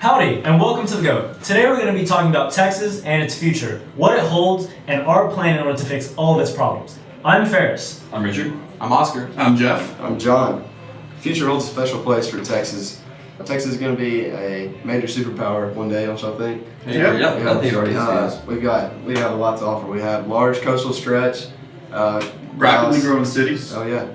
Howdy, and welcome to The GOAT. Today we're going to be talking about Texas and its future, what it holds, and our plan in order to fix all of its problems. I'm Ferris. I'm Richard. I'm Oscar. I'm Jeff. I'm John. The future holds a special place for Texas. Texas is going to be a major superpower one day, don't y'all think? Yeah, I think it already is. We have a lot to offer. We have large coastal stretch. Rapidly growing cities. Oh yeah.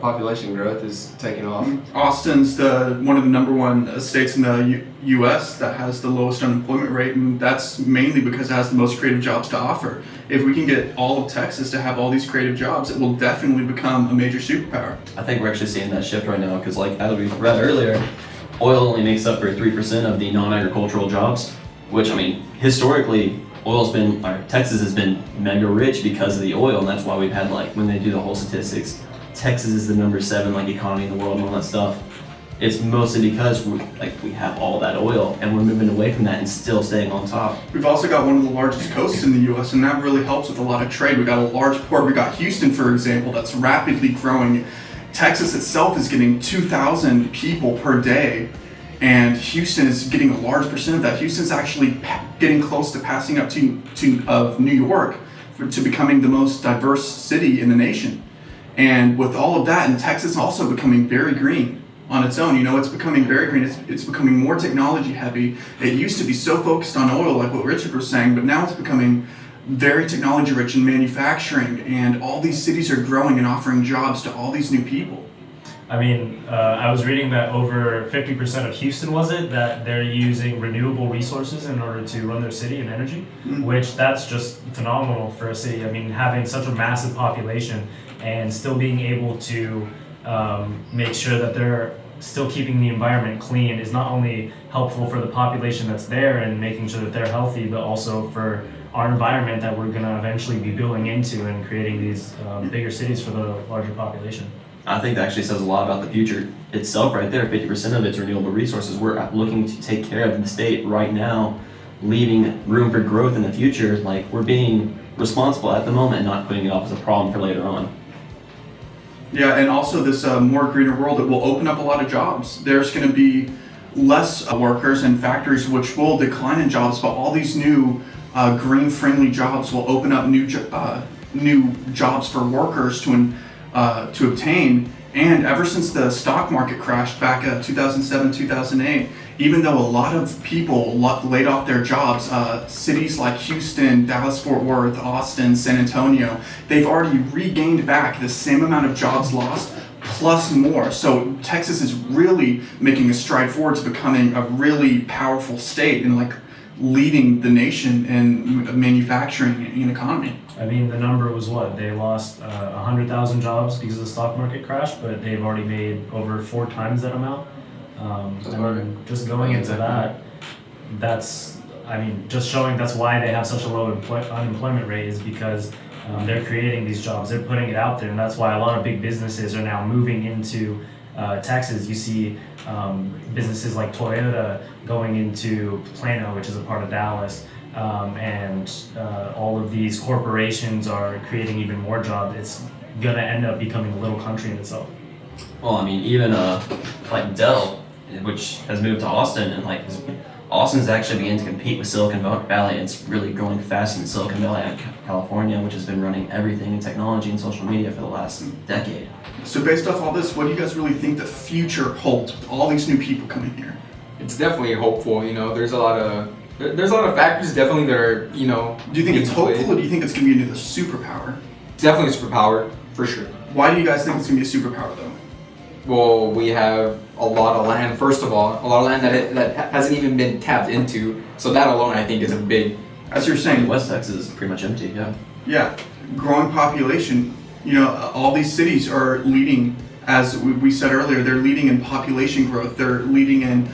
Population growth is taking off. Austin's one of the number one states in the U.S. that has the lowest unemployment rate, and that's mainly because it has the most creative jobs to offer. If we can get all of Texas to have all these creative jobs, it will definitely become a major superpower. I think we're actually seeing that shift right now because, like as we read earlier, oil only makes up for 3% of the non-agricultural jobs, which, I mean, historically, Texas has been mega rich because of the oil, and that's why we've had, like, when they do the whole statistics, Texas is the number 7 economy in the world and all that stuff. It's mostly because we have all that oil and we're moving away from that and still staying on top. We've also got one of the largest coasts in the U.S. and that really helps with a lot of trade. We got a large port. We got Houston, for example, that's rapidly growing. Texas itself is getting 2,000 people per day, and Houston is getting a large percent of that. Houston's actually getting close to passing up of New York to becoming the most diverse city in the nation. And with all of that, and Texas also becoming very green on its own, it's becoming very green. It's becoming more technology heavy. It used to be so focused on oil, like what Richard was saying, but now it's becoming very technology rich in manufacturing, and all these cities are growing and offering jobs to all these new people. I mean, I was reading that over 50% of Houston, that they're using renewable resources in order to run their city and energy, which that's just phenomenal for a city. I mean, having such a massive population and still being able to make sure that they're still keeping the environment clean is not only helpful for the population that's there and making sure that they're healthy, but also for our environment that we're going to eventually be building into and creating these bigger cities for the larger population. I think that actually says a lot about the future itself right there. 50% of it's renewable resources. We're looking to take care of the state right now, leaving room for growth in the future. Like, we're being responsible at the moment, not putting it off as a problem for later on. Yeah, and also this more greener world, it will open up a lot of jobs. There's going to be less workers in factories, which will decline in jobs, but all these new green-friendly jobs will open up new jobs for workers to obtain. And ever since the stock market crashed back in 2007, 2008, even though a lot of people laid off their jobs, cities like Houston, Dallas-Fort Worth, Austin, San Antonio, they've already regained back the same amount of jobs lost, plus more. So Texas is really making a stride forward to becoming a really powerful state and leading the nation in manufacturing and economy. I mean, the number was what? They lost 100,000 jobs because of the stock market crash, but they've already made over 4 times that amount. Just going into that, just showing that's why they have such a low unemployment rate is because they're creating these jobs, they're putting it out there, and that's why a lot of big businesses are now moving into Texas. You see businesses like Toyota going into Plano, which is a part of Dallas, and all of these corporations are creating even more jobs. It's going to end up becoming a little country in itself. Well, I mean, even like Dell, which has moved to Austin, and Austin's actually beginning to compete with Silicon Valley. It's really growing fast in Silicon Valley, California, which has been running everything in technology and social media for the last decade. So based off all this, what do you guys really think the future holds with all these new people coming here? It's definitely hopeful. There's a lot of factors definitely that are Do you think it's hopeful, or do you think it's going to be a superpower? Definitely a superpower for sure. Why do you guys think it's going to be a superpower though? Well, we have a lot of land. First of all, a lot of land that hasn't even been tapped into. So that alone, I think, is a big. As you're saying, West Texas is pretty much empty. Yeah. Yeah, growing population. All these cities are leading, as we said earlier, they're leading in population growth. They're leading in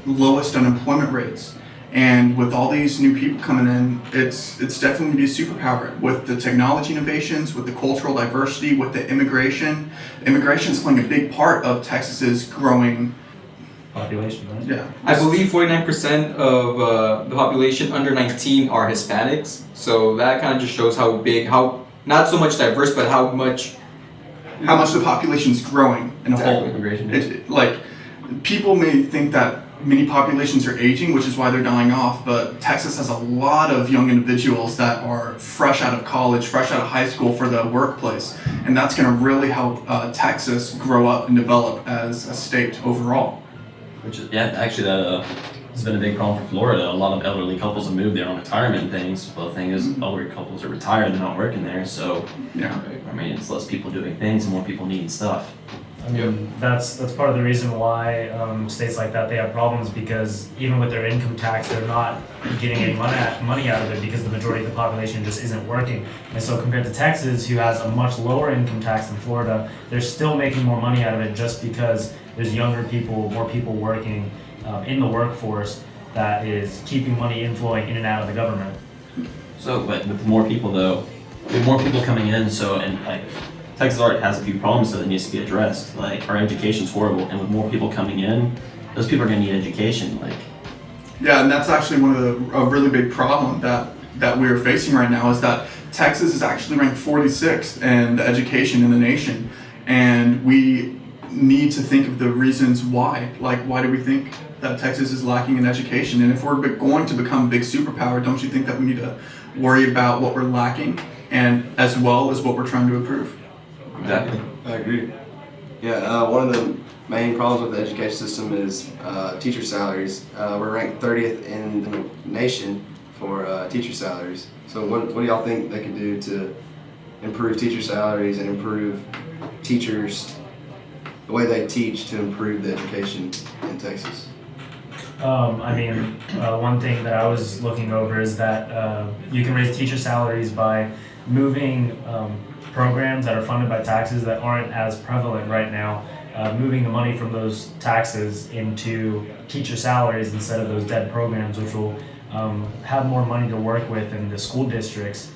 lowest unemployment rates. And with all these new people coming in, it's definitely going to be a superpower with the technology innovations, with the cultural diversity, with the immigration. Immigration is playing a big part of Texas's growing population, right? Yeah. I believe 49% of the population under 19 are Hispanics. So that kind of just shows how big, how not so much diverse, but how much the population is growing in a whole. Immigration. People may think that many populations are aging, which is why they're dying off. But Texas has a lot of young individuals that are fresh out of college, fresh out of high school for the workplace, and that's going to really help Texas grow up and develop as a state overall. Which is, yeah, actually that has been a big problem for Florida. A lot of elderly couples have moved there on retirement things. But the thing is, elderly couples are retired, they're not working there, so Yeah. I mean, it's less people doing things and more people needing stuff. I mean, that's part of the reason why states like that, they have problems, because even with their income tax, they're not getting any money out of it, because the majority of the population just isn't working. And so compared to Texas, who has a much lower income tax than Florida, they're still making more money out of it just because there's younger people, more people working in the workforce that is keeping money inflowing in and out of the government. So, but with more people though, with more people coming in, so, and like, Texas already has a few problems that needs to be addressed. Like, our education's horrible, and with more people coming in, those people are gonna need education. Like, Yeah, and that's actually one of a really big problem that we're facing right now, is that Texas is actually ranked 46th in the education in the nation, and we need to think of the reasons why. Like, why do we think that Texas is lacking in education? And if we're going to become a big superpower, don't you think that we need to worry about what we're lacking, and as well as what we're trying to improve? exactly. I agree. Yeah, one of the main problems with the education system is teacher salaries. We're ranked 30th in the nation for teacher salaries. So what do y'all think they could do to improve teacher salaries and improve teachers, the way they teach, to improve the education in Texas? I mean, one thing that I was looking over is that you can raise teacher salaries by moving programs that are funded by taxes that aren't as prevalent right now, moving the money from those taxes into teacher salaries instead of those dead programs, which will have more money to work with in the school districts,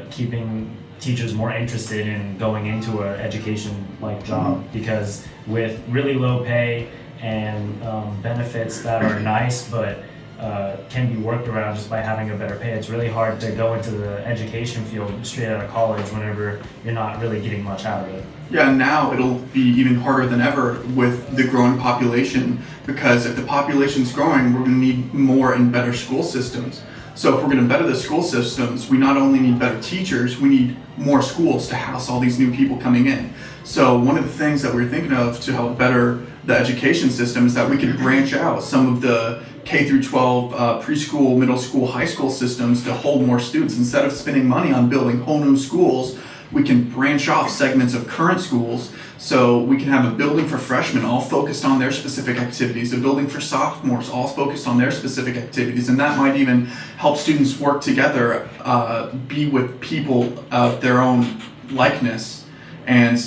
keeping teachers more interested in going into an education-like job. Because with really low pay and benefits that are nice but can be worked around just by having a better pay, it's really hard to go into the education field straight out of college whenever you're not really getting much out of it. Yeah, now it'll be even harder than ever with the growing population, because if the population's growing, we're going to need more and better school systems. So if we're going to better the school systems, we not only need better teachers, we need more schools to house all these new people coming in. So one of the things that we're thinking of to help better the education system is that we could branch out some of the K through 12 preschool, middle school, high school systems to hold more students. Instead of spending money on building whole new schools, we can branch off segments of current schools, so we can have a building for freshmen all focused on their specific activities, a building for sophomores all focused on their specific activities, and that might even help students work together, be with people of their own likeness, and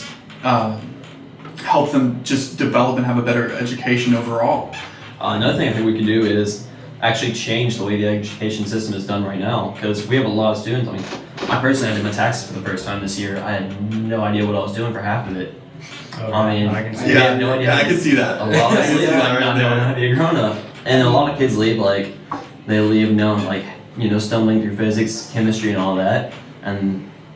help them just develop and have a better education overall. Another thing I think we could do is actually change the way the education system is done right now, because we have a lot of students. I mean, I personally did my taxes for the first time this year. I had no idea what I was doing for half of it. I mean, I can see we that. have no idea. Yeah, I can see that. A lot of I can kids see that like right not knowing how to be a grown up, and a lot of kids leave like they leave knowing like stumbling through physics, chemistry, and all that,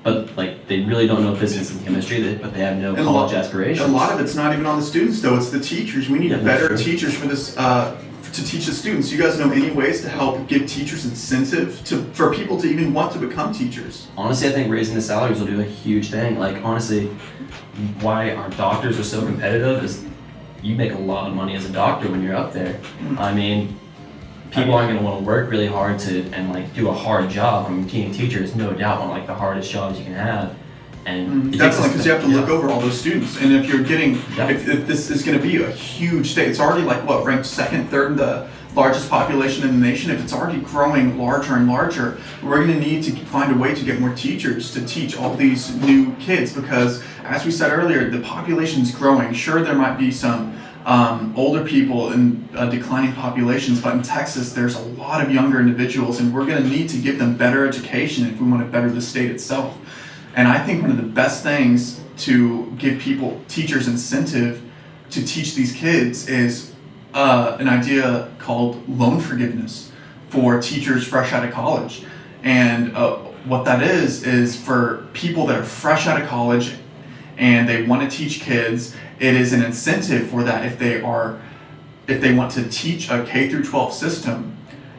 but like they really don't know physics and chemistry, but they have no And college aspirations. A lot of it's not even on the students, though. It's the teachers. We need Yeah, that's better true. teachers for this to teach the students. You guys know any ways to help give teachers incentive for people to even want to become teachers? Honestly, I think raising the salaries will do a huge thing. Like, honestly, why our doctors are so competitive is you make a lot of money as a doctor when you're up there. I mean, people aren't going to want to work really hard and like do a hard job. I mean, being a teacher is no doubt one of like the hardest jobs you can have. And it takes Definitely, because you have to look over all those students. And if you're getting, Yeah. if this is going to be a huge state, it's already like what, ranked second, third in the largest population in the nation. If it's already growing larger and larger, we're going to need to find a way to get more teachers to teach all these new kids, because as we said earlier, the population's growing. Sure, there might be some older people in declining populations, but in Texas, there's a lot of younger individuals, and we're going to need to give them better education if we want to better the state itself. And I think one of the best things to give teachers incentive to teach these kids is an idea called loan forgiveness for teachers fresh out of college. And what that is for people that are fresh out of college and they want to teach kids, it is an incentive for that if they are if they want to teach a K through 12 system,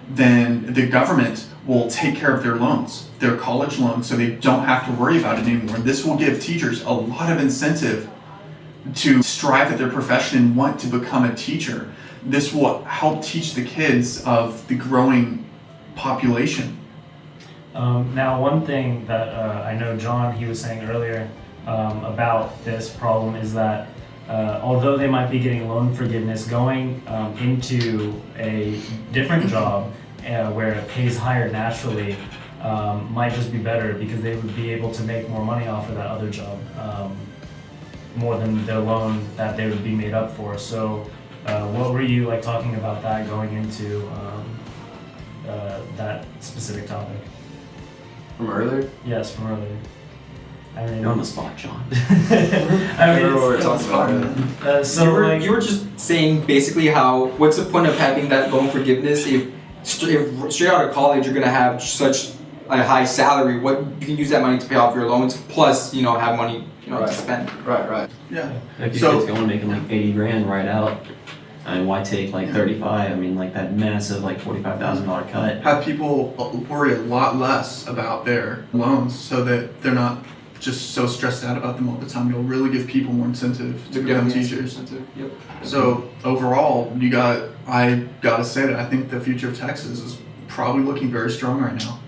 then the government will take care of their loans, their college loans, so they don't have to worry about it anymore. This will give teachers a lot of incentive to strive at their profession and want to become a teacher. This will help teach the kids of the growing population. Now, one thing that I know John, he was saying earlier about this problem is that although they might be getting loan forgiveness, going into a different job where it pays higher naturally might just be better because they would be able to make more money off of that other job, more than the loan that they would be made up for. So what were you like talking about that going into that specific topic? From earlier? Yes, from earlier. I mean, You're on the spot, John. I mean, Remember what we were it's- talking about? so like, you were just saying basically how what's the point of having that loan forgiveness if straight out of college you're gonna have such a high salary? What you can use that money to pay off your loans plus have money to Right. spend. Right. Yeah. If your So- kid's going making like 80 grand right out, I mean, why take like 35? I mean, like that massive like $45,000 cut. Have people worry a lot less about their loans so that they're not just so stressed out about them all the time. You'll really give people more incentive to become teachers. Yep. So overall, I gotta say that I think the future of Texas is probably looking very strong right now.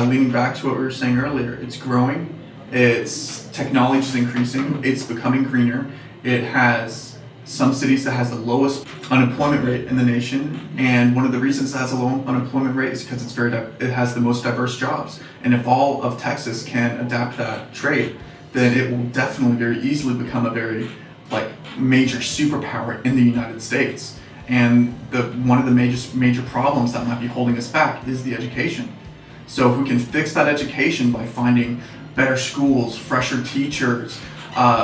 Leaning back to what we were saying earlier, it's growing, its technology is increasing, it's becoming greener. It has some cities that has the lowest unemployment rate in the nation, and one of the reasons it has a low unemployment rate is because it has the most diverse jobs. And if all of Texas can adapt that trait, then it will definitely very easily become a very major superpower in the United States. And one of the major problems that might be holding us back is the education. So if we can fix that education by finding better schools, fresher teachers,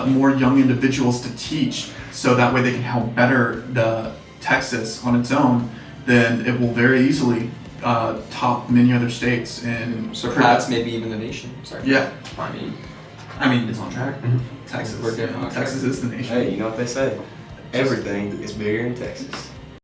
more young individuals to teach, so that way they can help better the Texas on its own, then it will very easily top many other states and Perhaps maybe even the nation. Sorry. Yeah, I mean, it's on track. Texas. We're definitely on track. Texas is the nation. Hey, you know what they say? Everything is bigger in Texas.